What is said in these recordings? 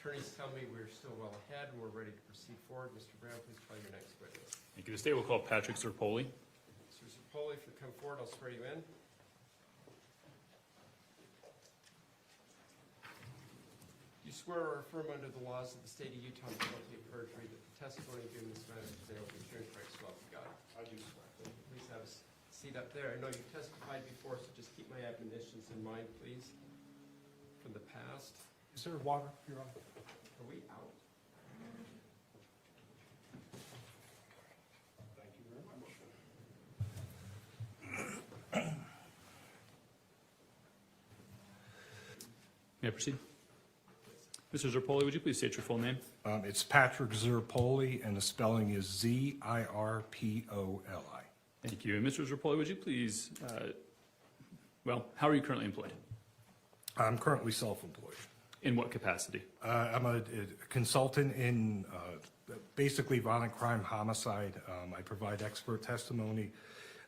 attorneys tell me we're still well ahead and we're ready to proceed forward. Mr. Brown, please call your next witness. Thank you. The state will call Patrick Zirpoli. Mr. Zirpoli, if you come forward, I'll swear you in. You swear or affirm under the laws of the state of Utah and guilty of perjury that the testimony given in this matter today will be true and correct, so help you God. I do swear. Please have a seat up there. I know you've testified before, so just keep my admonitions in mind, please, from the past. Is there water, Your Honor? Are we out? Thank you very much. May I proceed? Mr. Zirpoli, would you please state your full name? It's Patrick Zirpoli, and the spelling is Zirpoli. Thank you. And Mr. Zirpoli, would you please, how are you currently employed? I'm currently self-employed. In what capacity? I'm a consultant in basically violent crime homicide. I provide expert testimony,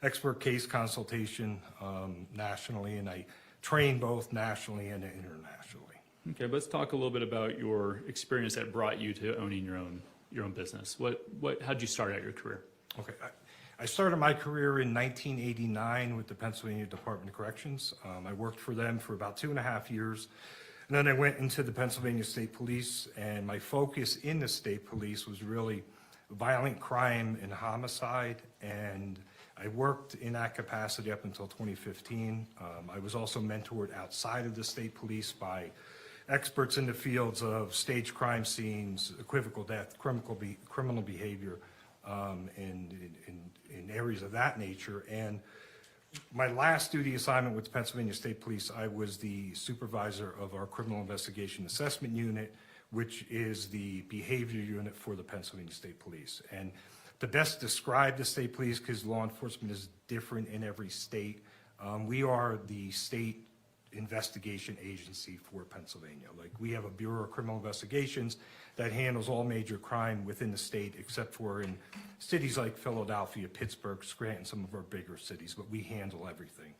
expert case consultation nationally, and I train both nationally and internationally. Okay, let's talk a little bit about your experience that brought you to owning your own business. How'd you start out your career? Okay, I started my career in 1989 with the Pennsylvania Department of Corrections. I worked for them for about 2.5 years. And then I went into the Pennsylvania State Police, and my focus in the state police was really violent crime and homicide. And I worked in that capacity up until 2015. I was also mentored outside of the state police by experts in the fields of staged crime scenes, equivocal death, criminal behavior, in areas of that nature. And my last duty assignment with the Pennsylvania State Police, I was the supervisor of our Criminal Investigation Assessment Unit, which is the behavior unit for the Pennsylvania State Police. And to best describe the state police, because law enforcement is different in every state, we are the state investigation agency for Pennsylvania. Like, we have a Bureau of Criminal Investigations that handles all major crime within the state, except for in cities like Philadelphia, Pittsburgh, Scranton, some of our bigger cities, but we handle everything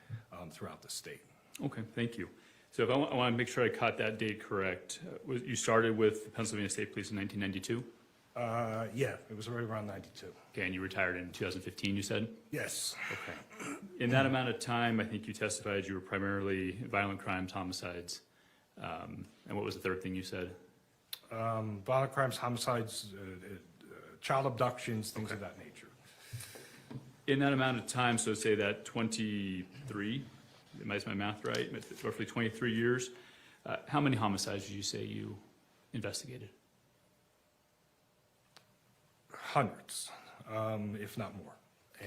throughout the state. Okay, thank you. So if I want to make sure I caught that date correct, you started with the Pennsylvania State Police in 1992? Yeah, it was right around 92. Okay, and you retired in 2015, you said? Yes. Okay. In that amount of time, I think you testified you were primarily violent crimes, homicides, and what was the third thing you said? Violent crimes, homicides, child abductions, things of that nature. In that amount of time, so say that 23, is my math right? Roughly 23 years, how many homicides did you say you investigated? Hundreds, if not more.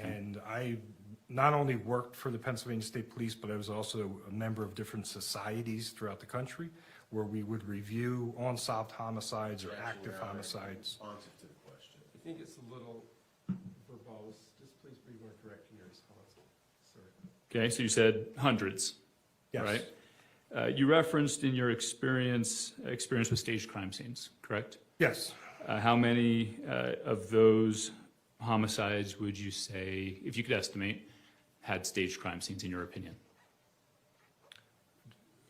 And I not only worked for the Pennsylvania State Police, but I was also a member of different societies throughout the country where we would review unsolved homicides or active homicides. Responsive to the question. I think it's a little verbose. Just please be more direct in your response, sir. Okay, so you said hundreds, Yes. right? You referenced in your experience with staged crime scenes, correct? Yes. How many of those homicides would you say, if you could estimate, had staged crime scenes in your opinion?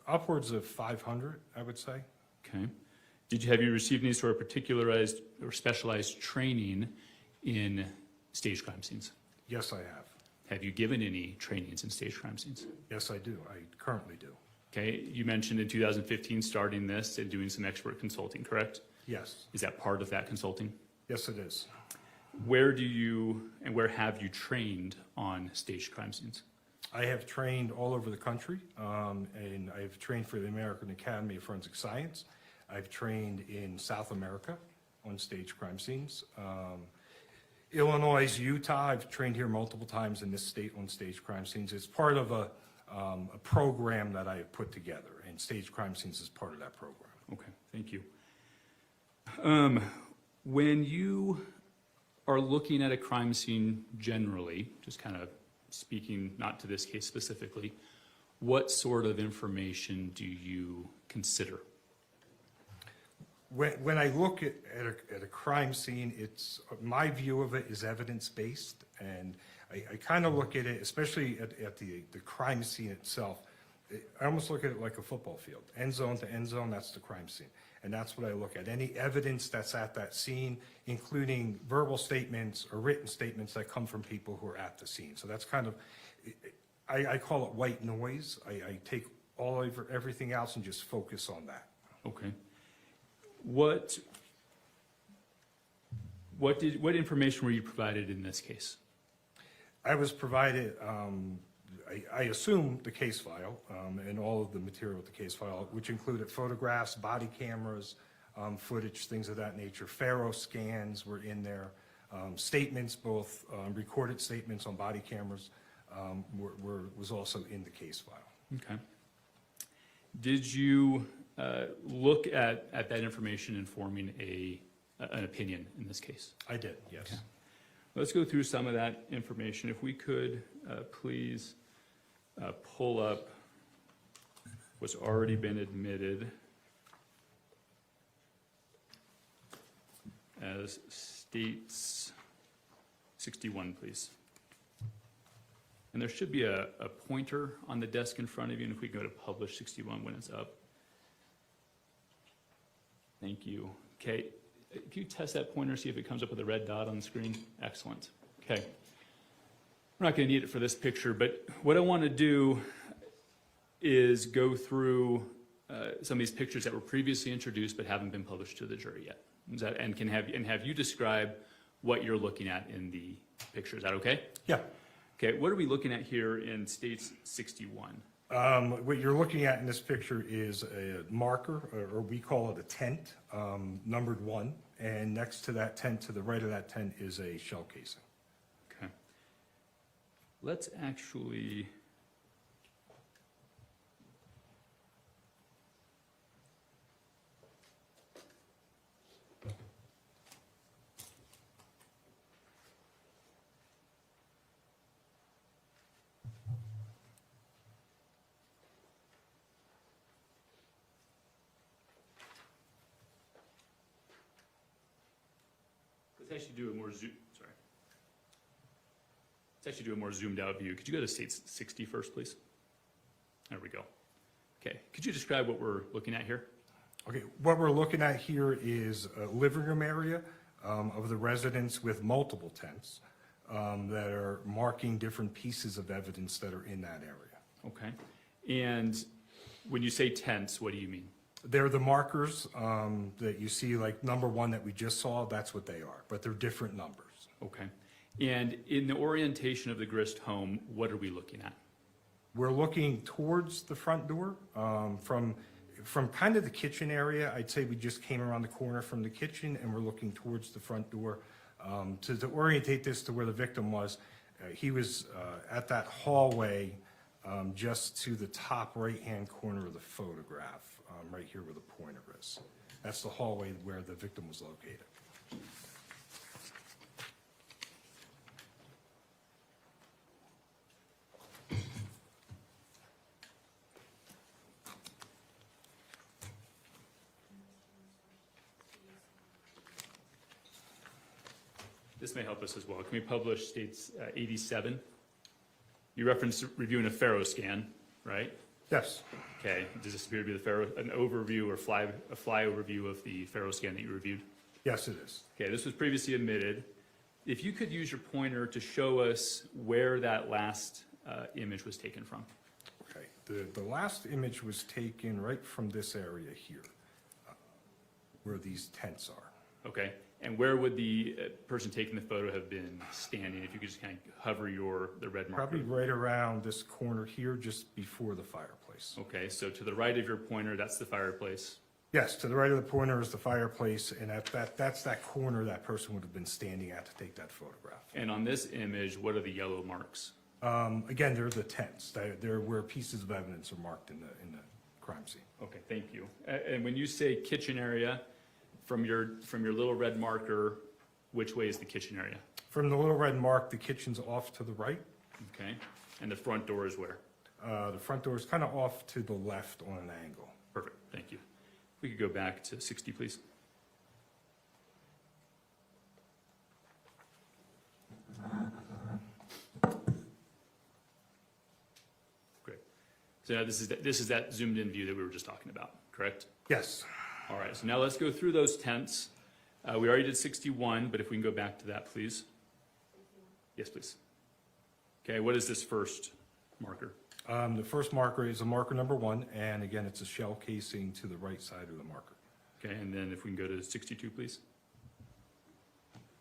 Upwards of 500, I would say. Okay. Have you received any sort of particularized or specialized training in staged crime scenes? Yes, I have. Have you given any trainings in staged crime scenes? Yes, I do. I currently do. Okay. You mentioned in 2015 starting this and doing some expert consulting, correct? Yes. Is that part of that consulting? Yes, it is. Where have you trained on staged crime scenes? I have trained all over the country, and I've trained for the American Academy of Forensic Science. I've trained in South America on staged crime scenes. Illinois, Utah, I've trained here multiple times in this state on staged crime scenes. It's part of a program that I have put together, and staged crime scenes is part of that program. Okay, thank you. When you are looking at a crime scene generally, just kind of speaking not to this case specifically, what sort of information do you consider? When I look at a crime scene, my view of it is evidence-based, and I kind of look at it, especially at the crime scene itself, I almost look at it like a football field. End zone to end zone, that's the crime scene. and that's what I look at. Any evidence that's at that scene, including verbal statements or written statements that come from people who are at the scene. So that's kind of, I call it white noise. I take everything else and just focus on that. Okay. What information were you provided in this case? I was provided, I assume the case file and all of the material with the case file, which included photographs, body cameras, footage, things of that nature. Faro scans were in there. Statements, both recorded statements on body cameras, was also in the case file. Okay. Did you look at that information in forming an opinion in this case? I did, yes. Okay. Let's go through some of that information. If we could please pull up what's already been admitted as States 61, please. And there should be a pointer on the desk in front of you, and if we go to publish 61 when it's up. Thank you. Okay, if you test that pointer, see if it comes up with a red dot on the screen. Excellent. Okay. We're not going to need it for this picture, but what I want to do is go through some of these pictures that were previously introduced but haven't been published to the jury yet. And have you describe what you're looking at in the picture. Is that okay? Yeah. Okay, what are we looking at here in States 61? What you're looking at in this picture is a marker, or we call it a tent, numbered 1, and next to that tent, to the right of that tent, is a shell casing. Okay. Let's actually... Let's actually do a more zoomed out view. Could you go to States 60 first, please? There we go. Okay, could you describe what we're looking at here? Okay, what we're looking at here is a living room area of the residence with multiple tents that are marking different pieces of evidence that are in that area. Okay, and when you say tents, what do you mean? They're the markers that you see, like number 1 that we just saw, that's what they are, but they're different numbers. Okay, and in the orientation of the Grist home, what are we looking at? We're looking towards the front door from kind of the kitchen area. I'd say we just came around the corner from the kitchen and we're looking towards the front door. To orientate this to where the victim was, he was at that hallway just to the top right-hand corner of the photograph, right here where the pointer is. That's the hallway where the victim was located. This may help us as well. Can we publish States 87? You referenced reviewing a Faro scan, right? Yes. Okay, does this appear to be the Faro, an overview or a flyover view of the Faro scan that you reviewed? Yes, it is. Okay, this was previously admitted. If you could use your pointer to show us where that last image was taken from. Okay, the last image was taken right from this area here, where these tents are. Okay, and where would the person taking the photo have been standing? If you could just kind of hover the red marker. Probably right around this corner here, just before the fireplace. Okay, so to the right of your pointer, that's the fireplace. Yes, to the right of the pointer is the fireplace, and that's that corner that person would have been standing at to take that photograph. And on this image, what are the yellow marks? Again, they're the tents. They're where pieces of evidence are marked in the crime scene. Okay, thank you. And when you say kitchen area, from your little red marker, which way is the kitchen area? From the little red mark, the kitchen's off to the right. Okay, and the front door is where? The front door is kind of off to the left on an angle. Perfect, thank you. If we could go back to 60, please. Great. So now this is that zoomed in view that we were just talking about, correct? Yes. All right, so now let's go through those tents. We already did 61, but if we can go back to that, please. Yes, please. Okay, what is this first marker? The first marker is a marker number 1, and again, it's a shell casing to the right side of the marker. Okay, and then if we can go to 62, please.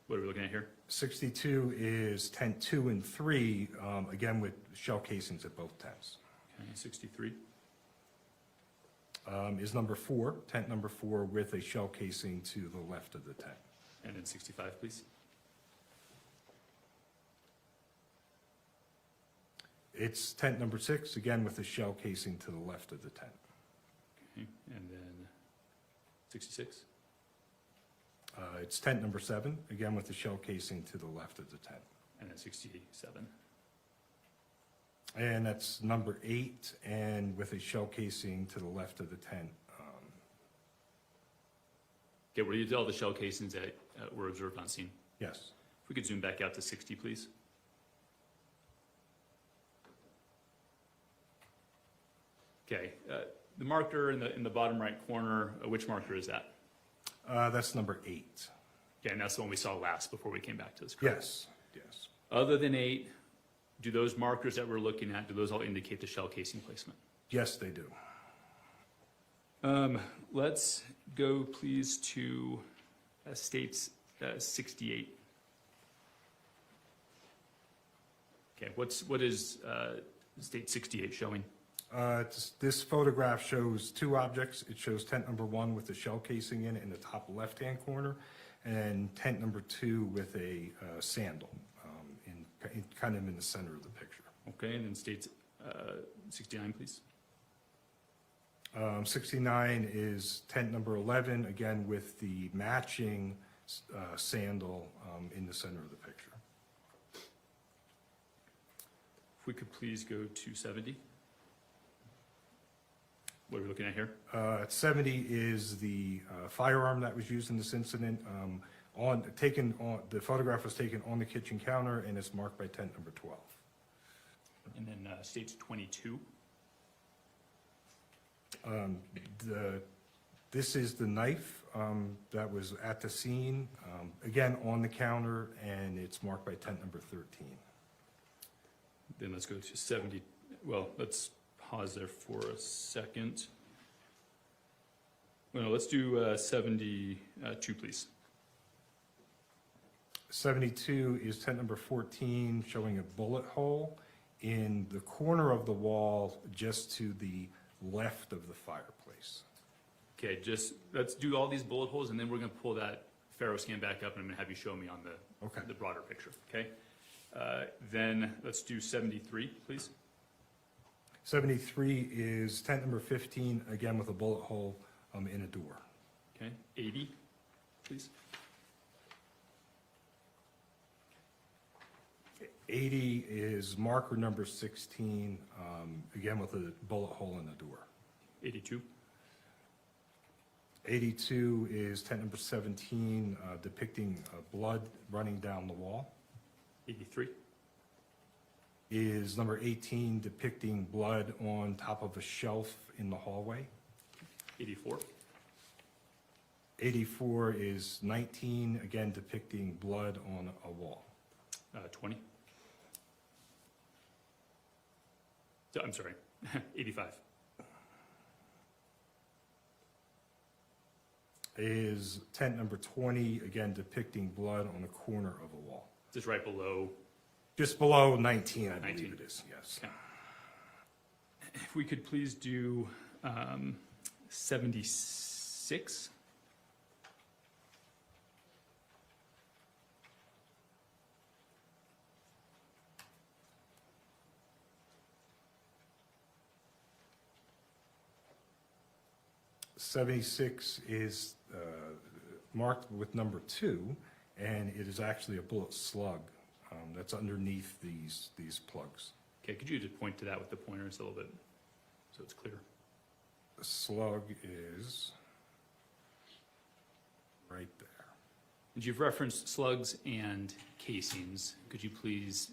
What are we looking at here? 62 is tent 2 and 3, again with shell casings at both tents. Okay, 63. Is number 4, tent number 4 with a shell casing to the left of the tent. And then 65, please. It's tent number 6, again with a shell casing to the left of the tent. Okay, and then 66. It's tent number 7, again with the shell casing to the left of the tent. And then 67. And that's number 8, and with a shell casing to the left of the tent. Okay, were you all the shell casings that were observed on scene? Yes. If we could zoom back out to 60, please. Okay, the marker in the bottom right corner, which marker is that? That's number 8. Okay, and that's the one we saw last before we came back to this, correct? Yes, yes. Other than 8, do those markers that we're looking at, do those all indicate the shell casing placement? Yes, they do. Let's go please to states 68. Okay, what is state 68 showing? This photograph shows 2 objects. It shows tent number 1 with the shell casing in it in the top left-hand corner, and tent number 2 with a sandal kind of in the center of the picture. Okay, and then states 69, please. 69 is tent number 11, again with the matching sandal in the center of the picture. If we could please go to 70. What are we looking at here? 70 is the firearm that was used in this incident. The photograph was taken on the kitchen counter, and it's marked by tent number 12. And then states 22. This is the knife that was at the scene, again on the counter, and it's marked by tent number 13. Then let's go to 70. Well, let's pause there for a second. Well, no, let's do 72, please. 72 is tent number 14, showing a bullet hole in the corner of the wall just to the left of the fireplace. Okay, just let's do all these bullet holes, and then we're going to pull that Faro scan back up, and I'm going to have you show me on the broader picture. Okay. Then let's do 73, please. 73 is tent number 15, again with a bullet hole in a door. Okay. 80, please. 80 is marker number 16, again with a bullet hole in the door. 82. 82 is tent number 17, depicting blood running down the wall. 83. Is number 18, depicting blood on top of a shelf in the hallway. 84. 84 is 19, again depicting blood on a wall. 20. I'm sorry, 85. Is tent number 20, again depicting blood on the corner of a wall. Just right below. Just below 19, I 19. believe it is, yes. Okay. If we could please do 76. '76 is marked with number 2, and it is actually a bullet slug that's underneath these plugs. Okay, could you just point to that with the pointers a little bit so it's clear? The slug is right there. And you've referenced slugs and casings. Could you please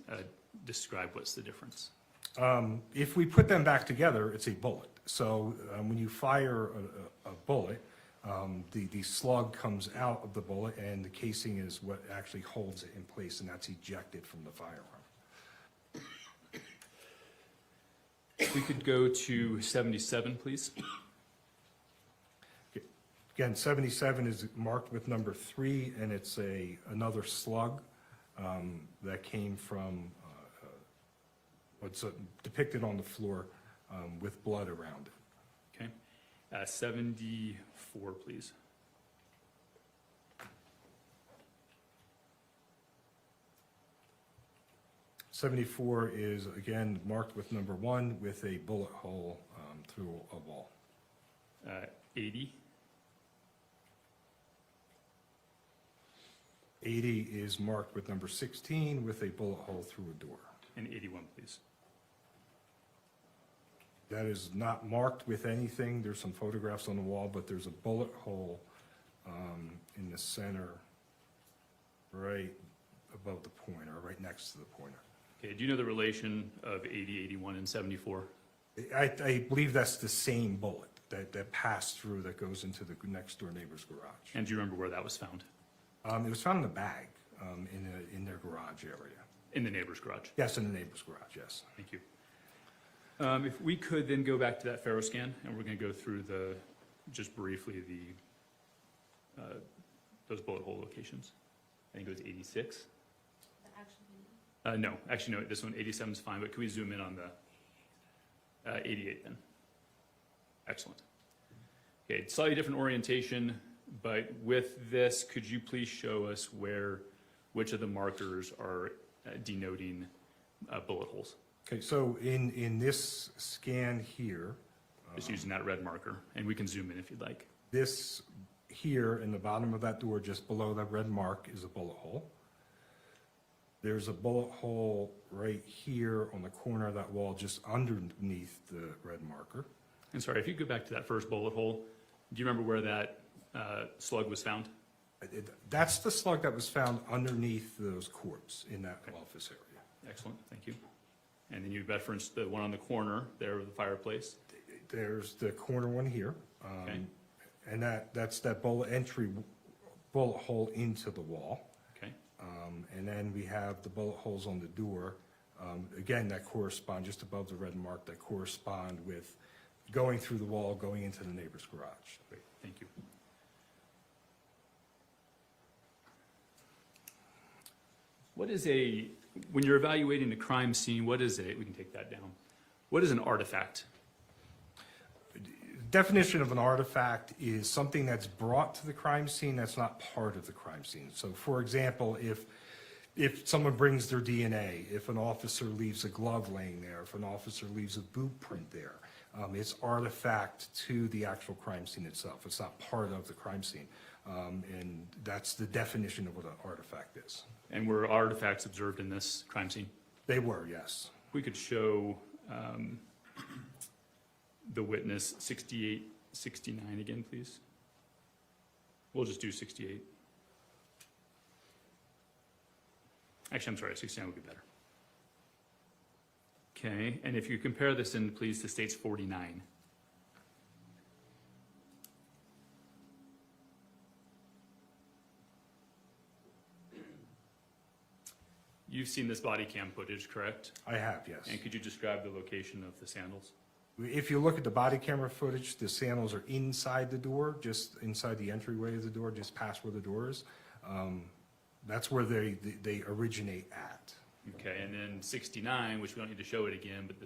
describe what's the difference? If we put them back together, it's a bullet. So when you fire a bullet, The slug comes out of the bullet, and the casing is what actually holds it in place, and that's ejected from the firearm. If we could go to 77, please. Again, 77 is marked with number 3, and it's another slug that came from what's depicted on the floor with blood around it. Okay. 74, please. '74 is, again, marked with number 1 with a bullet hole through a wall. 80. 80 is marked with number 16 with a bullet hole through a door. And 81, please. That is not marked with anything. There's some photographs on the wall, but there's a bullet hole in the center, right above the pointer, right next to the pointer. Okay, do you know the relation of 80, 81, and 74? I believe that's the same bullet that passed through, that goes into the next door neighbor's garage. And do you remember where that was found? It was found in a bag in their garage area. In the neighbor's garage? Yes, in the neighbor's garage, yes. Thank you. If we could then go back to that Faro scan, and we're going to go through just briefly, those bullet hole locations. I think it was 86. No, actually, no, this one, 87 is fine, but can we zoom in on the 88 then? Excellent. Okay, slightly different orientation, but with this, could you please show us which of the markers are denoting bullet holes? Okay, so in this scan here, Just using that red marker, and we can zoom in if you'd like. this here in the bottom of that door, just below that red mark, is a bullet hole. There's a bullet hole right here on the corner of that wall, just underneath the red marker. And sorry, if you go back to that first bullet hole, do you remember where that slug was found? That's the slug that was found underneath those corpses in that office area. Excellent, thank you. And then you referenced the one on the corner there of the fireplace. There's the corner one here. Okay. And that's that bullet hole into the wall. Okay. And then we have the bullet holes on the door, again, that correspond just above the red mark, that correspond with going through the wall, going into the neighbor's garage. Great, thank you. When you're evaluating a crime scene, we can take that down. What is an artifact? Definition of an artifact is something that's brought to the crime scene that's not part of the crime scene. So for example, if someone brings their DNA, if an officer leaves a glove laying there, if an officer leaves a boot print there, it's artifact to the actual crime scene itself. It's not part of the crime scene. And that's the definition of what an artifact is. And were artifacts observed in this crime scene? They were, yes. We could show the witness 68, 69 again, please. We'll just do 68. Actually, I'm sorry, 69 would be better. Okay, and if you compare this in, please, to states 49. You've seen this body cam footage, correct? I have, yes. And could you describe the location of the sandals? If you look at the body camera footage, the sandals are inside the door, just inside the entryway of the door, just past where the door is. That's where they originate at. Okay, and then 69, which we don't need to show it again, but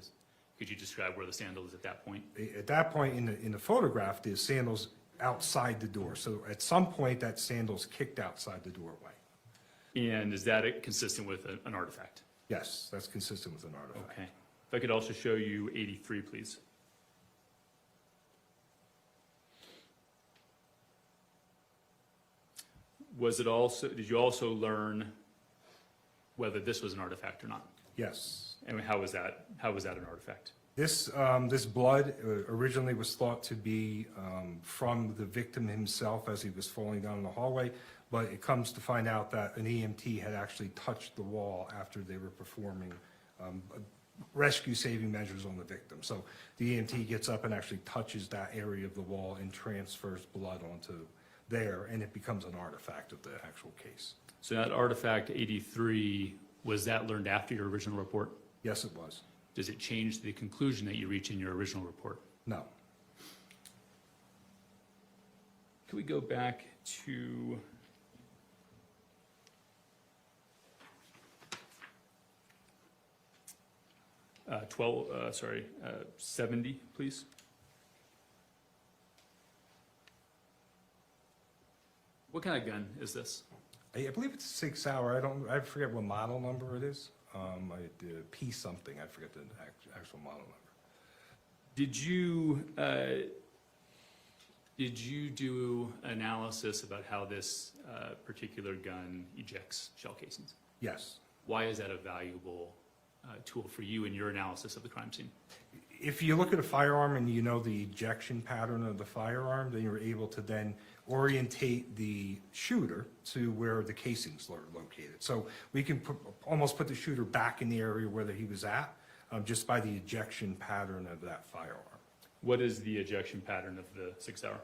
could you describe where the sandal is at that point? At that point in the photograph, the sandals outside the door. So at some point, that sandal's kicked outside the doorway. And is that consistent with an artifact? Yes, that's consistent with an artifact. Okay. If I could also show you 83, please. Did you also learn whether this was an artifact or not? Yes. And how was that an artifact? This blood originally was thought to be from the victim himself as he was falling down in the hallway, but it comes to find out that an EMT had actually touched the wall after they were performing rescue saving measures on the victim. So the EMT gets up and actually touches that area of the wall and transfers blood onto there, and it becomes an artifact of the actual case. So that artifact 83, was that learned after your original report? Yes, it was. Does it change the conclusion that you reach in your original report? No. Could we go back to uh, 70, please? What kind of gun is this? I believe it's a 6 hour. I forget what model number it is. P something. I forget the actual model number. Did you do analysis about how this particular gun ejects shell casings? Yes. Why is that a valuable tool for you in your analysis of the crime scene? If you look at a firearm and you know the ejection pattern of the firearm, then you're able to then orientate the shooter to where the casings are located. So we can almost put the shooter back in the area where he was at, just by the ejection pattern of that firearm. What is the ejection pattern of the 6 hour?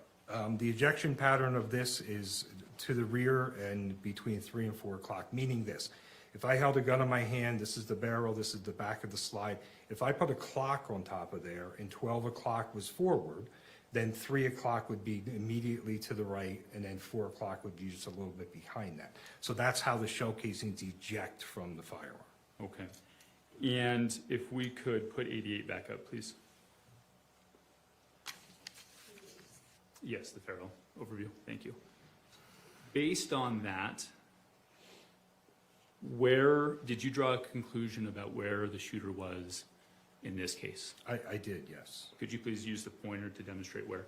The ejection pattern of this is to the rear and between 3 and 4 o'clock, meaning this. If I held a gun in my hand, this is the barrel, this is the back of the slide. If I put a clock on top of there and 12 o'clock was forward, then 3 o'clock would be immediately to the right, and then 4 o'clock would be just a little bit behind that. So that's how the shell casings eject from the firearm. Okay. And if we could put 88 back up, please. Yes, the Farrell overview, thank you. Based on that, where did you draw a conclusion about where the shooter was in this case? I did, yes. Could you please use the pointer to demonstrate where?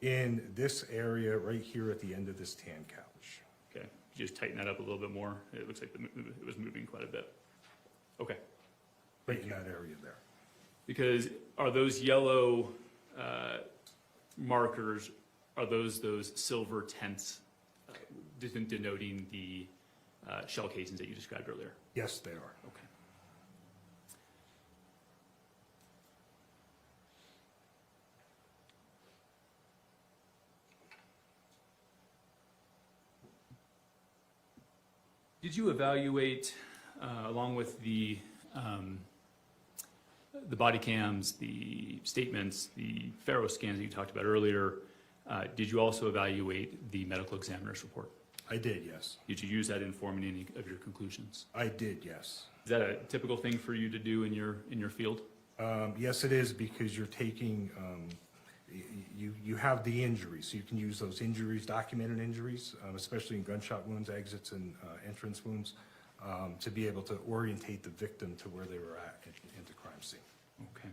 In this area right here at the end of this tan couch. Okay, could you just tighten that up a little bit more? It looks like it was moving quite a bit. Okay. Right in that area there. Because are those yellow markers, are those silver tents denoting the shell casings that you described earlier? Yes, they are. Okay. Did you evaluate, along with the body cams, the statements, the Faro scans that you talked about earlier, did you also evaluate the medical examiner's report? I did, yes. Did you use that in forming any of your conclusions? I did, yes. Is that a typical thing for you to do in your field? Yes, it is, because you're taking, you have the injuries, so you can use those injuries, documented injuries, especially in gunshot wounds, exits, and entrance wounds, to be able to orientate the victim to where they were at in the crime scene. Okay.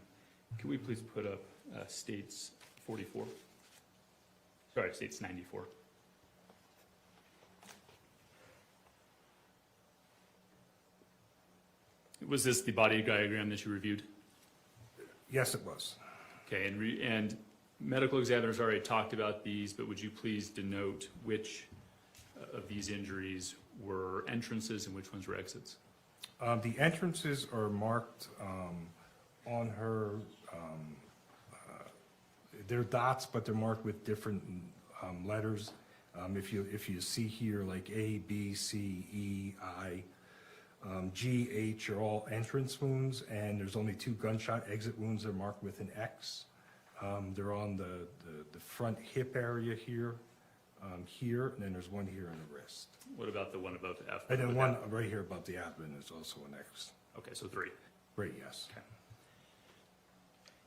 Can we please put up states 44? Sorry, states 94. Was this the body diagram that you reviewed? Yes, it was. Okay, and medical examiners already talked about these, but would you please denote which of these injuries were entrances and which ones were exits? The entrances are marked on her, they're dots, but they're marked with different letters. If you see here, like A, B, C, E, I, G, H are all entrance wounds, and there's only 2 gunshot exit wounds that are marked with an X. They're on the front hip area here, here, and then there's one here in the wrist. What about the one above F? And then one right here above the abdomen is also an X. Okay, so 3. Right, yes. Okay.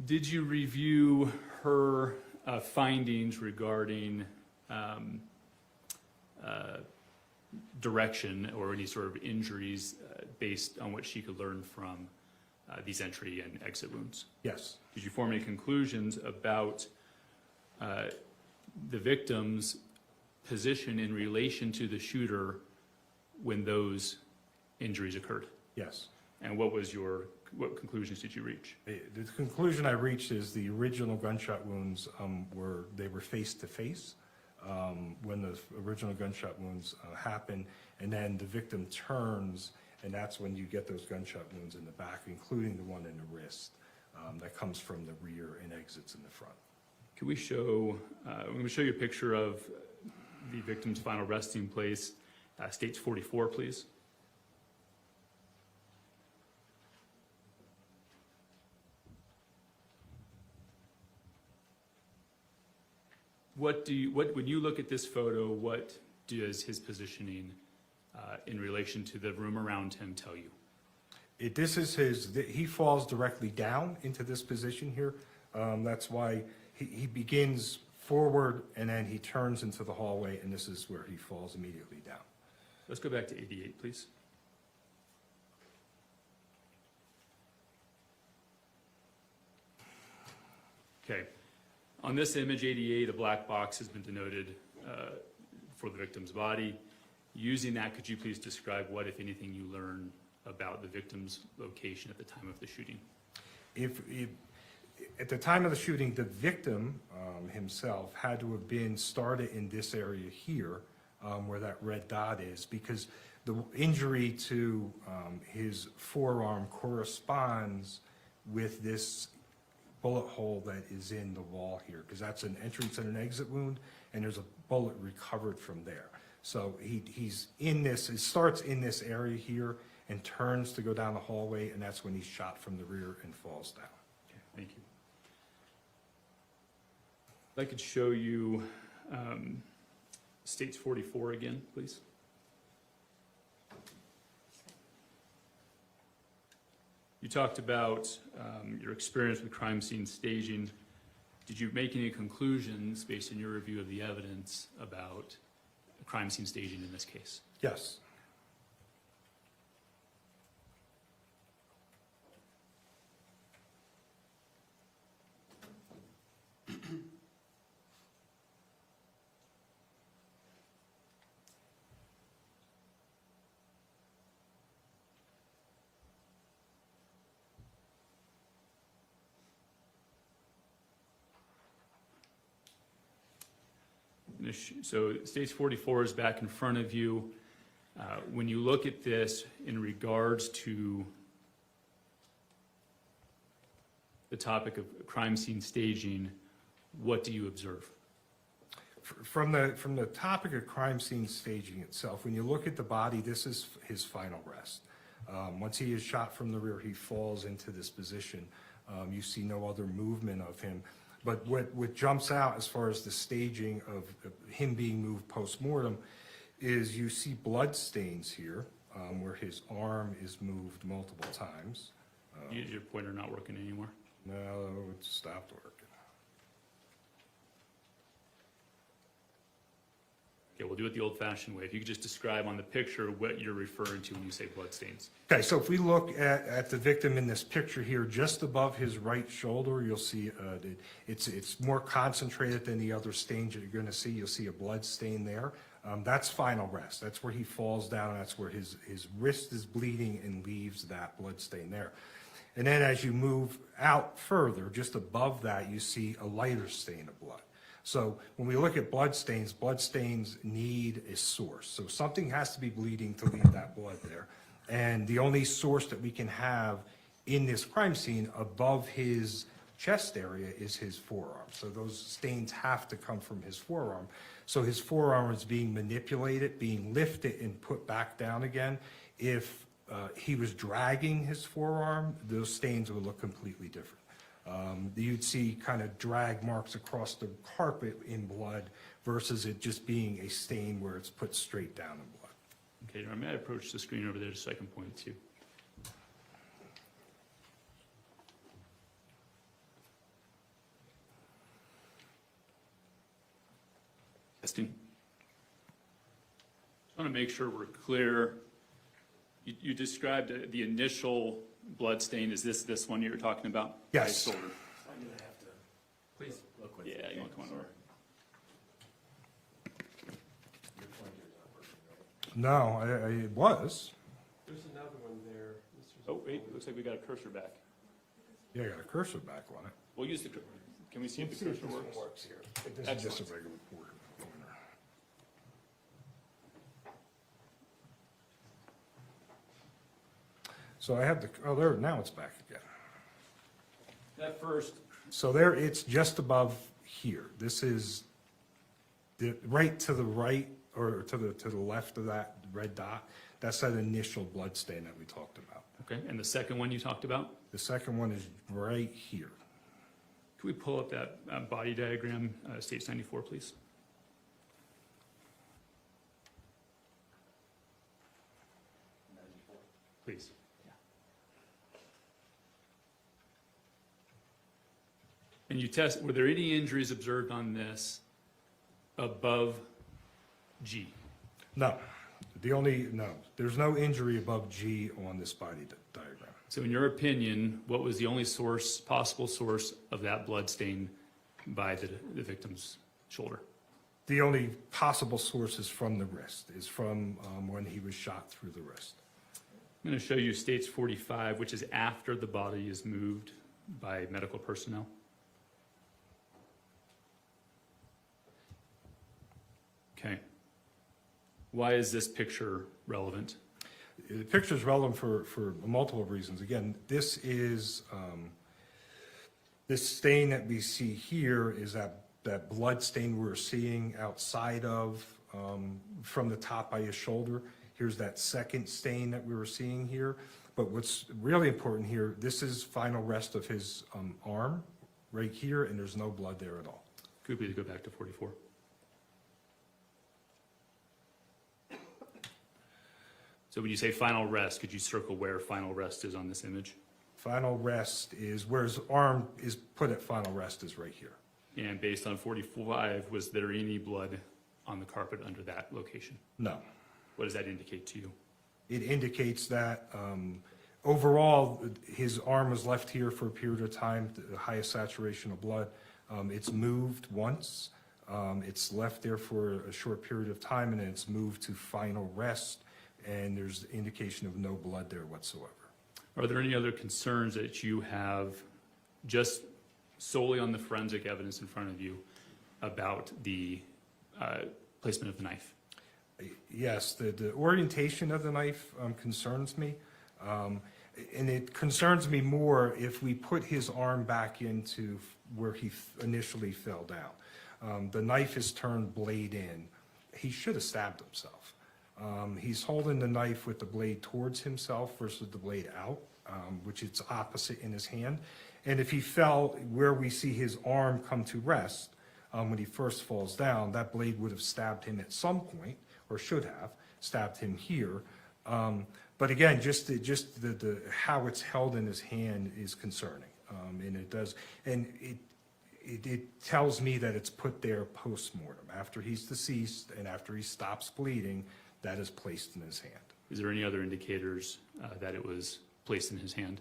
Did you review her findings regarding direction or any sort of injuries based on what she could learn from these entry and exit wounds? Yes. Did you form any conclusions about the victim's position in relation to the shooter when those injuries occurred? Yes. And what conclusions did you reach? The conclusion I reached is the original gunshot wounds were face to face when the original gunshot wounds happened, and then the victim turns and that's when you get those gunshot wounds in the back, including the one in the wrist that comes from the rear and exits in the front. Can we show, I'm going to show you a picture of the victim's final resting place, stage 44, please. When you look at this photo, what does his positioning in relation to the room around him tell you? He falls directly down into this position here. That's why he begins forward and then he turns into the hallway, and this is where he falls immediately down. Let's go back to 88, please. Okay. On this image, 88, a black box has been denoted for the victim's body. Using that, could you please describe what, if anything, you learned about the victim's location at the time of the shooting? At the time of the shooting, the victim himself had to have been started in this area here, where that red dot is, because the injury to his forearm corresponds with this bullet hole that is in the wall here, because that's an entrance and an exit wound, and there's a bullet recovered from there. So he's in this, it starts in this area here and turns to go down the hallway, and that's when he's shot from the rear and falls down. Okay, thank you. If I could show you States 44 again, please. You talked about your experience with crime scene staging. Did you make any conclusions based on your review of the evidence about crime scene staging in this case? Yes. So stage 44 is back in front of you. When you look at this in regards to the topic of crime scene staging, what do you observe? From the topic of crime scene staging itself, when you look at the body, this is his final rest. Once he is shot from the rear, he falls into this position. You see no other movement of him. But what jumps out as far as the staging of him being moved post-mortem is you see blood stains here where his arm is moved multiple times. Is your pointer not working anymore? No, it stopped working. Okay, we'll do it the old-fashioned way. If you could just describe on the picture what you're referring to when you say blood stains. Okay, so if we look at the victim in this picture here, just above his right shoulder, you'll see it's more concentrated than the other stains that you're going to see. You'll see a blood stain there. That's final rest. That's where he falls down, and that's where his wrist is bleeding and leaves that blood stain there. And then as you move out further, just above that, you see a lighter stain of blood. So when we look at blood stains need a source. So something has to be bleeding to leave that blood there. And the only source that we can have in this crime scene above his chest area is his forearm. So those stains have to come from his forearm. So his forearm is being manipulated, being lifted and put back down again. If he was dragging his forearm, those stains would look completely different. You'd see kind of drag marks across the carpet in blood versus it just being a stain where it's put straight down in blood. Okay, may I approach the screen over there just so I can point to? Testing. Just want to make sure we're clear. You described the initial blood stain. Is this one you're talking about? Yes. Right shoulder. I'm gonna have to, please. Look with Yeah, you want to come on over? No, it was. There's another one there, Mr. Oh, wait, looks like we got a cursor back. Yeah, I got a cursor back on it. We'll use the, can we see if the cursor works? Here. This is just a regular pointer. So I have the, oh, there, now it's back again. That first, So there, it's just above here. This is right to the right, or to the left of that red dot. That's that initial blood stain that we talked about. okay, and the second one you talked about? The second one is right here. Can we pull up that body diagram, States 94, please? Please. And you test, were there any injuries observed on this above G? No, no, there's no injury above G on this body diagram. So in your opinion, what was the only source, possible source of that blood stain by the victim's shoulder? The only possible source is from the wrist, is from when he was shot through the wrist. I'm going to show you States 45, which is after the body is moved by medical personnel. Okay. Why is this picture relevant? The picture is relevant for multiple reasons. Again, this is, this stain that we see here is that blood stain we're seeing outside of, from the top by his shoulder. Here's that second stain that we were seeing here. But what's really important here, this is final rest of his arm right here, and there's no blood there at all. Could we go back to 44? So when you say final rest, could you circle where final rest is on this image? Final rest is, where his arm is put at final rest is right here. And based on 45, was there any blood on the carpet under that location? No. What does that indicate to you? It indicates that overall, his arm was left here for a period of time, the highest saturation of blood. It's moved once, it's left there for a short period of time, and then it's moved to final rest, and there's indication of no blood there whatsoever. Are there any other concerns that you have just solely on the forensic evidence in front of you about the placement of the knife? Yes, the orientation of the knife concerns me. And it concerns me more if we put his arm back into where he initially fell down. The knife is turned blade in. He should have stabbed himself. He's holding the knife with the blade towards himself versus the blade out, which is opposite in his hand. And if he fell where we see his arm come to rest, when he first falls down, that blade would have stabbed him at some point, or should have stabbed him here. But again, just the how it's held in his hand is concerning, and it does, and it tells me that it's put there post-mortem, after he's deceased and after he stops bleeding, that is placed in his hand. Is there any other indicators that it was placed in his hand?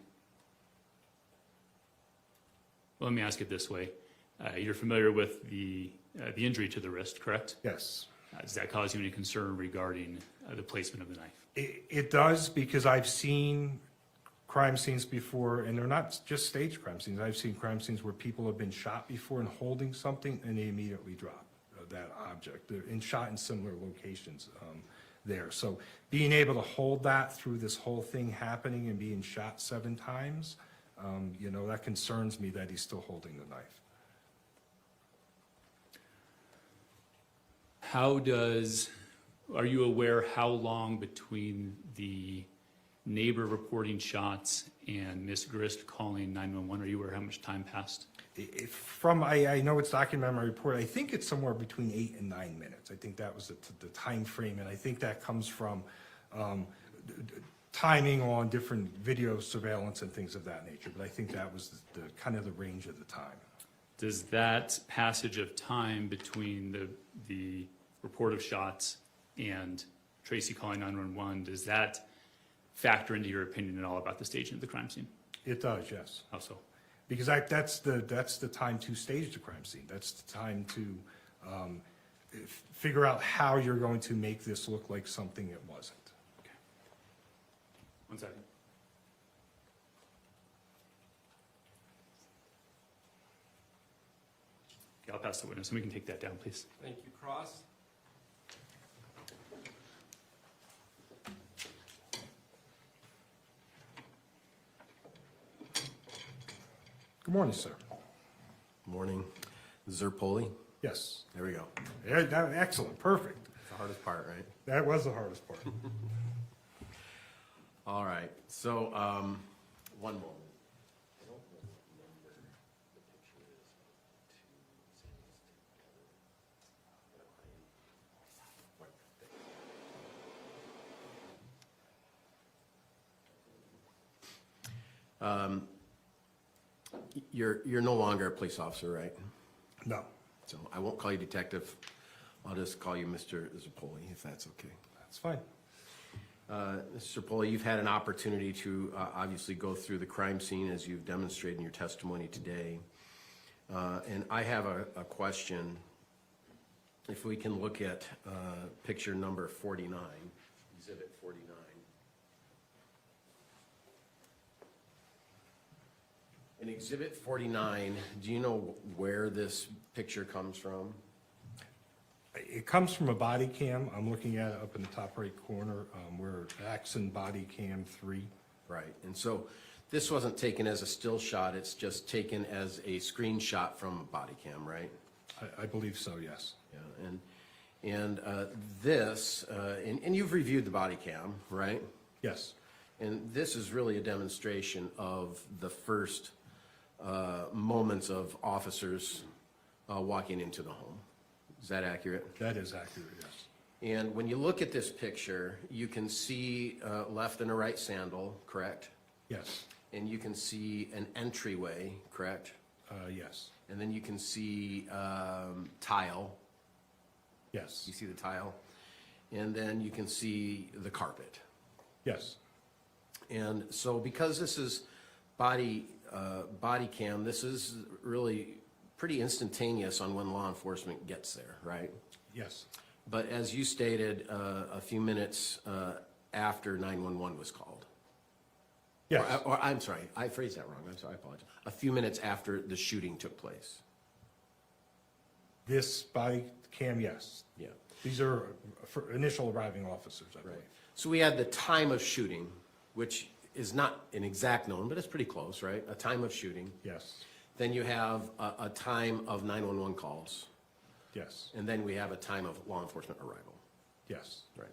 Well, let me ask it this way. You're familiar with the injury to the wrist, correct? Yes. Does that cause you any concern regarding the placement of the knife? It does, because I've seen crime scenes before, and they're not just staged crime scenes. I've seen crime scenes where people have been shot before and holding something, and they immediately drop that object. They're shot in similar locations there. So being able to hold that through this whole thing happening and being shot 7 times, you know, that concerns me that he's still holding the knife. Are you aware how long between the neighbor reporting shots and Miss Grist calling 911? Are you aware how much time passed? I know it's documented in my report, I think it's somewhere between 8 and 9 minutes. I think that was the time frame, and I think that comes from timing on different video surveillance and things of that nature, but I think that was the kind of the range of the time. Does that passage of time between the report of shots and Tracey calling 911, does that factor into your opinion at all about the staging of the crime scene? It does, yes. How so? Because that's the time to stage the crime scene. That's the time to figure out how you're going to make this look like something it wasn't. Okay. 1 second. Okay, I'll pass the witness, and we can take that down, please. Thank you, Cross. Good morning, sir. Morning. Zirpoli. Yes. There we go. Yeah, excellent, perfect. It's the hardest part, right? That was the hardest part. All right. So, one moment. I don't know what number the picture is. You're no longer a police officer, right? No, So I won't call you detective. I'll just call you Mr. Zirpoli, if that's okay. that's fine. Mr. Zirpoli, you've had an opportunity to obviously go through the crime scene as you've demonstrated in your testimony today. And I have a question. If we can look at picture number 49, exhibit 49. In exhibit 49, do you know where this picture comes from? It comes from a body cam. I'm looking at it up in the top right corner, where Axon Body Cam 3. Right, and so this wasn't taken as a still shot, it's just taken as a screenshot from a body cam, right? I believe so, yes. Yeah, and this, and you've reviewed the body cam, right? Yes, And this is really a demonstration of the first moments of officers walking into the home. Is that accurate? that is accurate, yes. And when you look at this picture, you can see left and a right sandal, correct? Yes, And you can see an entryway, correct? yes, And then you can see tile. yes, You see the tile? And then you can see the carpet. yes, And so because this is body cam, this is really pretty instantaneous on when law enforcement gets there, right? yes, But as you stated, a few minutes after 911 was called. yes, Or I'm sorry, I phrased that wrong. I'm sorry, I apologize. A few minutes after the shooting took place. this body cam, yes. Yeah. These are for initial arriving officers, I believe. So we had the time of shooting, which is not an exact known, but it's pretty close, right? A time of shooting. Yes, Then you have a time of 911 calls. yes, And then we have a time of law enforcement arrival. yes, Right.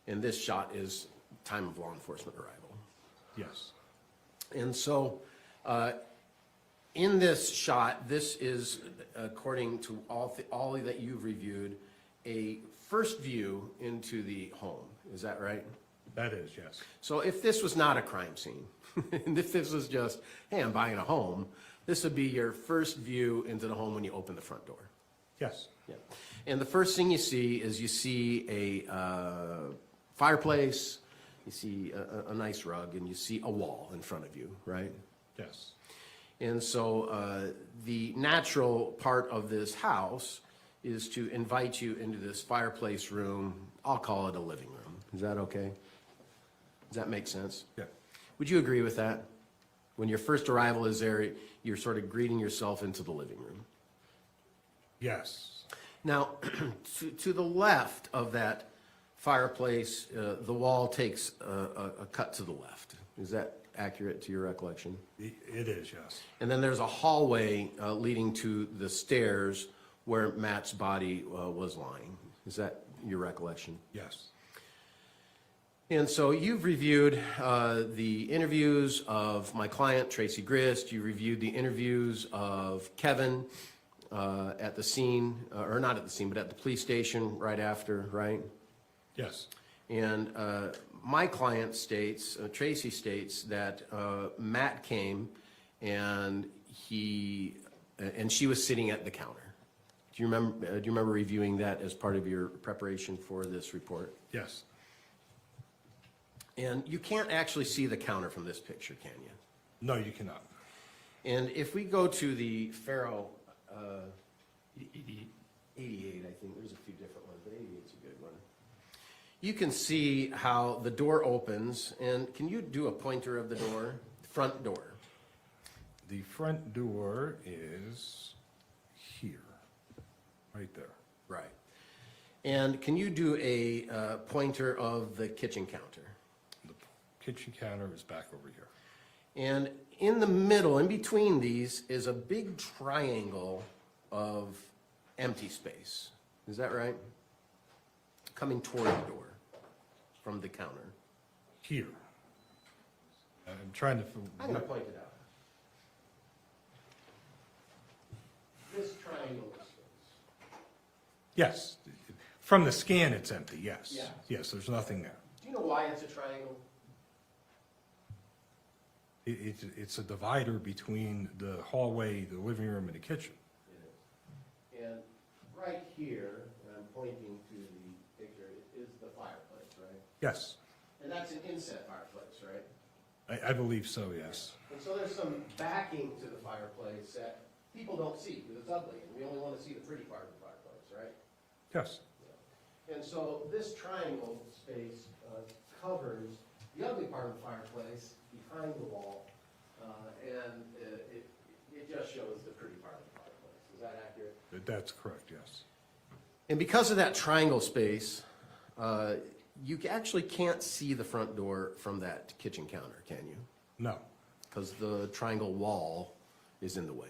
And this shot is time of law enforcement arrival. yes, And so, in this shot, this is, according to all that you've reviewed, a first view into the home. Is that right? that is, yes. So if this was not a crime scene, and if this was just, hey, I'm buying a home, this would be your first view into the home when you open the front door. Yes, Yeah. And the first thing you see is you see a fireplace, you see a nice rug, and you see a wall in front of you, right? yes, And so the natural part of this house is to invite you into this fireplace room. I'll call it a living room. Is that okay? Does that make sense? yeah, Would you agree with that? When your first arrival is there, you're sort of greeting yourself into the living room. yes, Now, to the left of that fireplace, the wall takes a cut to the left. Is that accurate to your recollection? it is, yes. And then there's a hallway leading to the stairs where Matt's body was lying. Is that your recollection? Yes, And so you've reviewed the interviews of my client, Tracey Grist. You reviewed the interviews of Kevin at the scene, or not at the scene, but at the police station right after, right? yes, And my client states, Tracey states, that Matt came and she was sitting at the counter. Do you remember reviewing that as part of your preparation for this report? yes. And you can't actually see the counter from this picture, can you? No, you cannot. And if we go to the Faro 88, I think, there's a few different ones, but 88's a good one. You can see how the door opens, and can you do a pointer of the door? Front door. The front door is here, right there. Right. And can you do a pointer of the kitchen counter? The kitchen counter is back over here. And in the middle, in between these, is a big triangle of empty space. Is that right? Coming toward the door from the counter. Here. I'm trying to. I'm going to point it out. This triangle of space. Yes. From the scan, it's empty, yes. Yeah. Yes, there's nothing there. Do you know why it's a triangle? It's a divider between the hallway, the living room, and the kitchen. It is. And right here, and I'm pointing to the picture, is the fireplace, right? Yes, And that's an inset fireplace, right? I believe so, yes. And so there's some backing to the fireplace that people don't see because it's ugly, and we only want to see the pretty part of the fireplace, right? Yes, And so this triangle space covers the ugly part of the fireplace behind the wall, and it just shows the pretty part of the fireplace. Is that accurate? that's correct, yes. And because of that triangle space, you actually can't see the front door from that kitchen counter, can you? No, Because the triangle wall is in the way.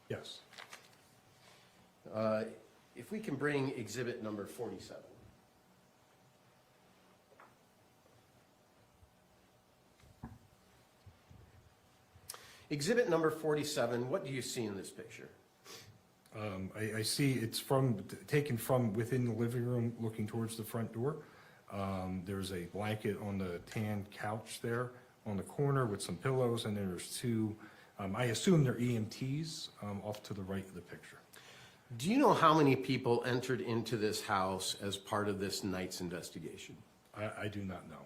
yes. If we can bring exhibit number 47. Exhibit number 47, what do you see in this picture? I see it's taken from within the living room, looking towards the front door. There's a blanket on the tan couch there on the corner with some pillows, and then there's two, I assume they're EMTs, off to the right of the picture. Do you know how many people entered into this house as part of this night's investigation? I do not know.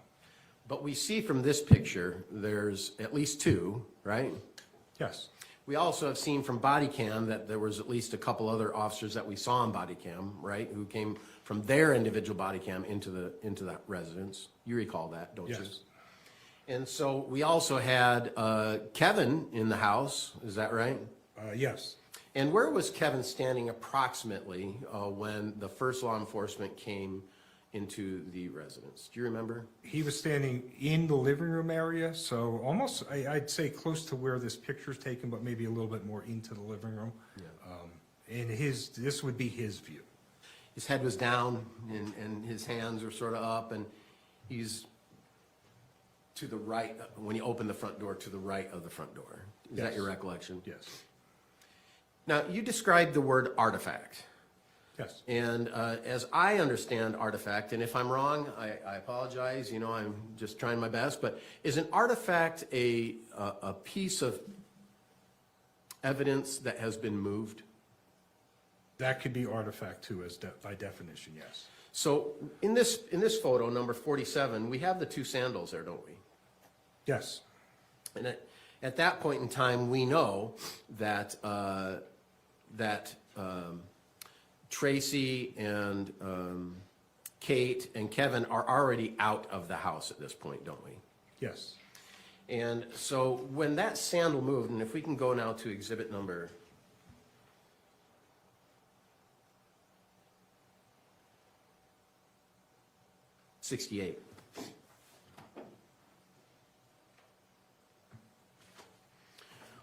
But we see from this picture, there's at least two, right? Yes, We also have seen from body cam that there was at least a couple other officers that we saw on body cam, right? Who came from their individual body cam into that residence. You recall that, don't you? yes, And so we also had Kevin in the house, is that right? yes. And where was Kevin standing approximately when the first law enforcement came into the residence? Do you remember? He was standing in the living room area, so almost, I'd say close to where this picture's taken, but maybe a little bit more into the living room. And this would be his view. His head was down and his hands were sort of up, and he's to the right, when you open the front door, to the right of the front door. Is that Yes. your recollection? Yes, Now, you described the word artifact. yes. And as I understand artifact, and if I'm wrong, I apologize, you know, I'm just trying my best, but is an artifact a piece of evidence that has been moved? That could be artifact too, by definition, yes. So in this photo, number 47, we have the two sandals there, don't we? Yes, And at that point in time, we know that Tracy and Kate and Kevin are already out of the house at this point, don't we? yes. And so when that sandal moved, and if we can go now to exhibit number 68.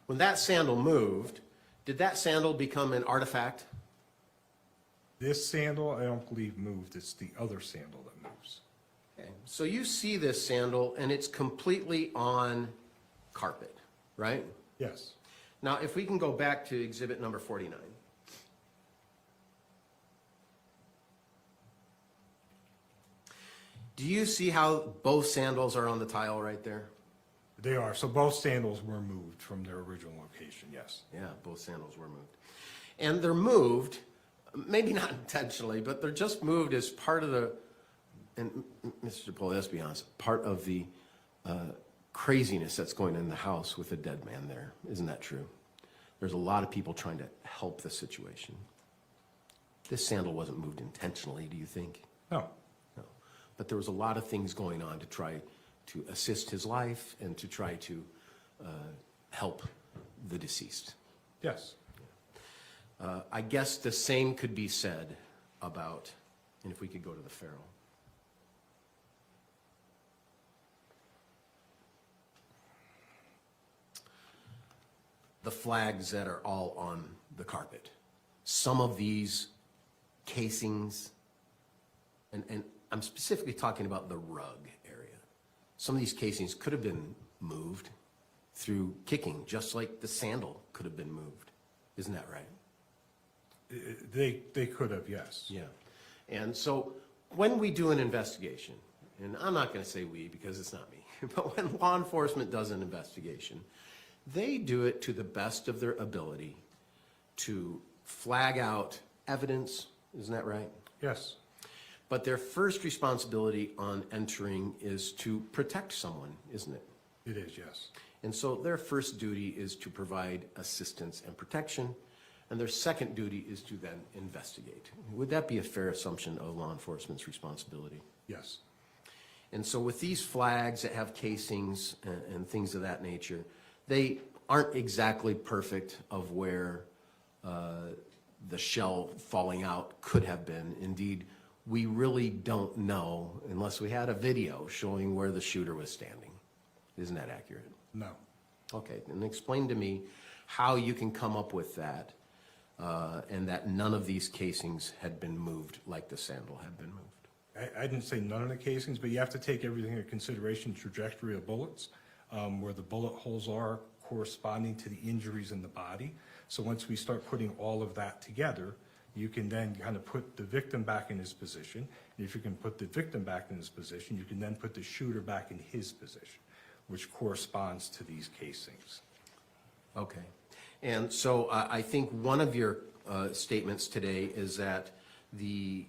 When that sandal moved, did that sandal become an artifact? This sandal, I don't believe moved, it's the other sandal that moves. Okay. So you see this sandal, and it's completely on carpet, right? Yes, Now, if we can go back to exhibit number 49. Do you see how both sandals are on the tile right there? they are. So both sandals were moved from their original location, yes. Yeah, both sandals were moved. And they're moved, maybe not intentionally, but they're just moved as part of the, and Mr. Zirpoli, let's be honest, part of the craziness that's going on in the house with a dead man there. Isn't that true? There's a lot of people trying to help the situation. This sandal wasn't moved intentionally, do you think? No, No. But there was a lot of things going on to try to assist his life and to try to help the deceased. yes, I guess the same could be said about, and if we could go to the Farrell. the flags that are all on the carpet. Some of these casings, and I'm specifically talking about the rug area. Some of these casings could have been moved through kicking, just like the sandal could have been moved. Isn't that right? They could have, yes. Yeah. And so when we do an investigation, and I'm not going to say we because it's not me, but when law enforcement does an investigation, they do it to the best of their ability to flag out evidence. Isn't that right? Yes, But their first responsibility on entering is to protect someone, isn't it? it is, yes. And so their first duty is to provide assistance and protection, and their second duty is to then investigate. Would that be a fair assumption of law enforcement's responsibility? Yes. And so with these flags that have casings and things of that nature, they aren't exactly perfect of where the shell falling out could have been. Indeed, we really don't know unless we had a video showing where the shooter was standing. Isn't that accurate? No. Okay, and explain to me how you can come up with that and that none of these casings had been moved like the sandal had been moved. I didn't say none of the casings, but you have to take everything into consideration, trajectory of bullets, where the bullet holes are corresponding to the injuries in the body. So once we start putting all of that together, you can then kind of put the victim back in his position. And if you can put the victim back in his position, you can then put the shooter back in his position, which corresponds to these casings. Okay. And so I think one of your statements today is that the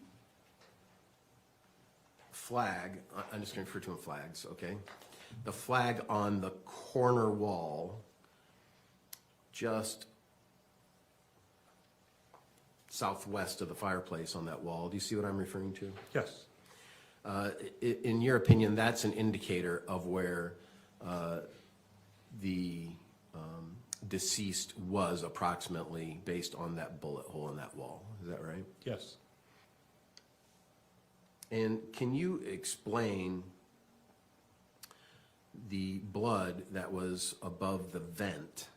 flag, I'm just going to refer to them flags, okay? The flag on the corner wall, just southwest of the fireplace on that wall, do you see what I'm referring to? Yes. In your opinion, that's an indicator of where the deceased was approximately based on that bullet hole in that wall. Is that right? Yes. And can you explain the blood that was above the vent,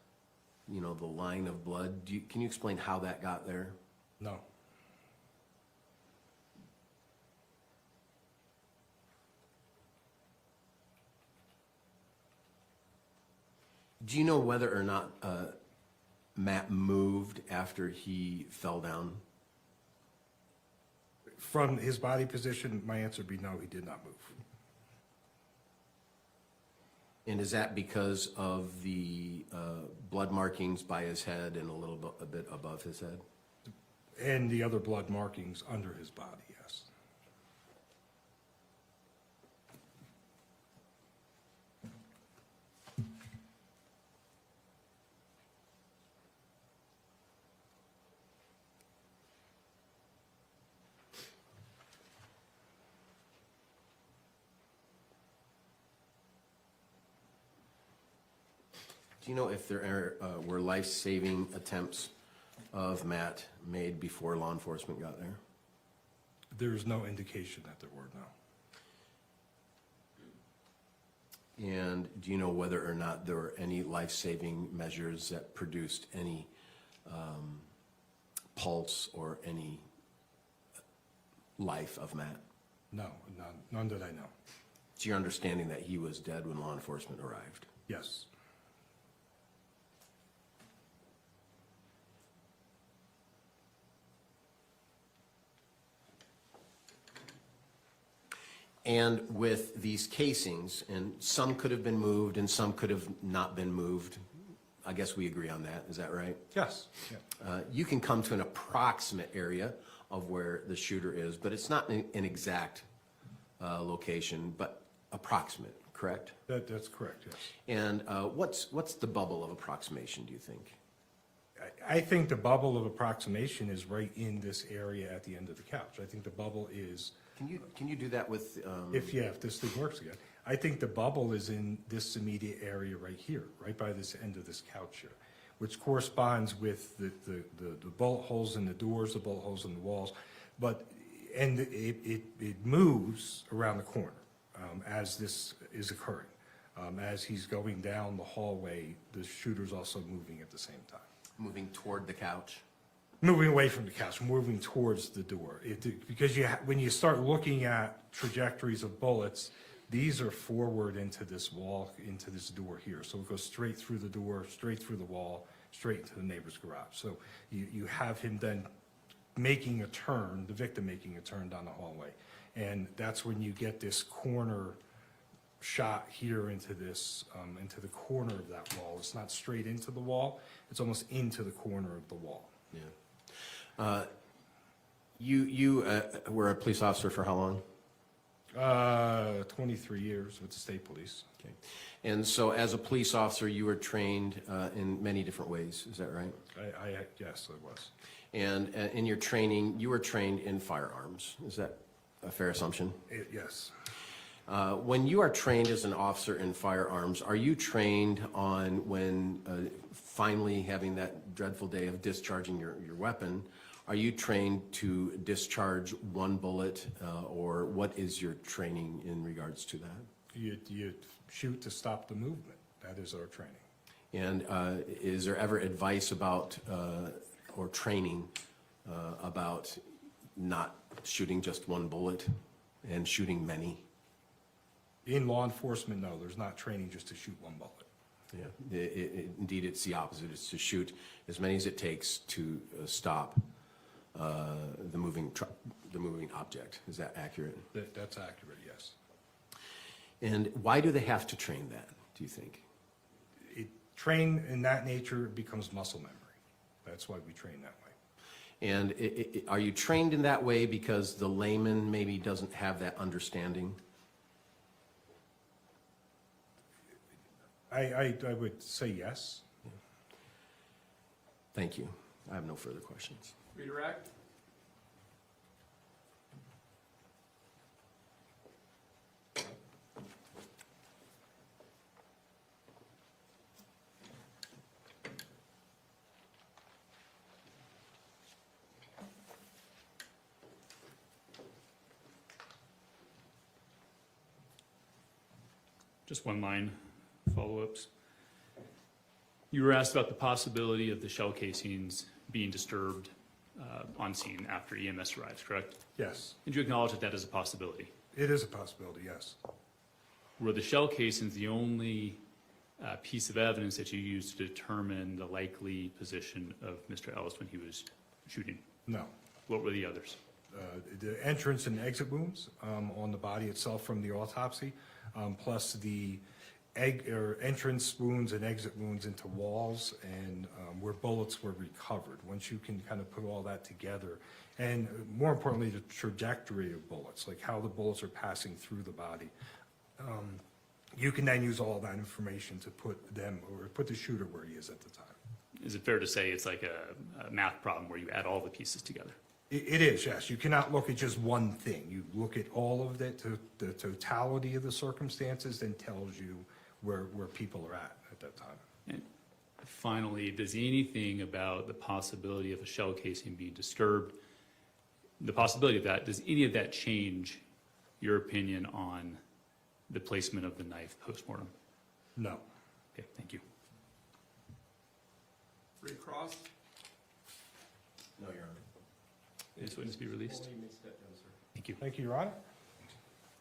you know, the line of blood? Can you explain how that got there? No. Do you know whether or not Matt moved after he fell down? From his body position, my answer would be no, he did not move. And is that because of the blood markings by his head and a bit above his head? And the other blood markings under his body, yes. Do you know if there were life-saving attempts of Matt made before law enforcement got there? There is no indication that there were, no. And do you know whether or not there were any life-saving measures that produced any pulse or any life of Matt? No, none that I know. It's your understanding that he was dead when law enforcement arrived? Yes. And with these casings, and some could have been moved and some could have not been moved, I guess we agree on that, is that right? Yes. Yeah. You can come to an approximate area of where the shooter is, but it's not an exact location, but approximate, correct? That's correct, yes. And what's the bubble of approximation, do you think? I think the bubble of approximation is right in this area at the end of the couch. I think the bubble is, Can you do that with? if this thing works again, I think the bubble is in this immediate area right here, right by this end of this couch here, which corresponds with the bullet holes in the doors, the bullet holes in the walls, and it moves around the corner as this is occurring. As he's going down the hallway, the shooter's also moving at the same time. Moving toward the couch? Moving away from the couch, moving towards the door. Because when you start looking at trajectories of bullets, these are forward into this wall, into this door here. So it goes straight through the door, straight through the wall, straight into the neighbor's garage. So you have him then making a turn, the victim making a turn down the hallway. And that's when you get this corner shot here into this, into the corner of that wall. It's not straight into the wall, it's almost into the corner of the wall. Yeah. You were a police officer for how long? 23 years with the state police. Okay. And so as a police officer, you were trained in many different ways, is that right? Yes, I was. And in your training, you were trained in firearms, is that a fair assumption? Yes. When you are trained as an officer in firearms, are you trained on when finally having that dreadful day of discharging your weapon, are you trained to discharge one bullet, or what is your training in regards to that? You shoot to stop the movement. That is our training. And is there ever advice about, or training about not shooting just one bullet and shooting many? In law enforcement, no, there's not training just to shoot one bullet. Yeah, indeed, it's the opposite. It's to shoot as many as it takes to stop the moving object. Is that accurate? That's accurate, yes. And why do they have to train that, do you think? Train in that nature becomes muscle memory. That's why we train that way. And are you trained in that way because the layman maybe doesn't have that understanding? I would say yes. Thank you. I have no further questions. Redirect. Just one line follow-ups. You were asked about the possibility of the shell casings being disturbed on scene after EMS arrives, correct? Yes, And you acknowledge that that is a possibility. it is a possibility, yes. Were the shell casings the only piece of evidence that you used to determine the likely position of Mr. Ellis when he was shooting? No. What were the others? The entrance and exit wounds on the body itself from the autopsy, plus the entrance wounds and exit wounds into walls and where bullets were recovered. Once you can kind of put all that together, and more importantly, the trajectory of bullets, like how the bullets are passing through the body, you can then use all that information to put them, or put the shooter where he is at the time. Is it fair to say it's like a math problem where you add all the pieces together? It is, yes. You cannot look at just one thing. You look at all of it, the totality of the circumstances, then tells you where people are at that time. And finally, does anything about the possibility of a shell casing being disturbed, the possibility of that, does any of that change your opinion on the placement of the knife post-mortem? No. Okay, thank you. Recross. No, Your Honor. This witness be released. Only you may step down, sir. Thank you. Thank you, Your Honor.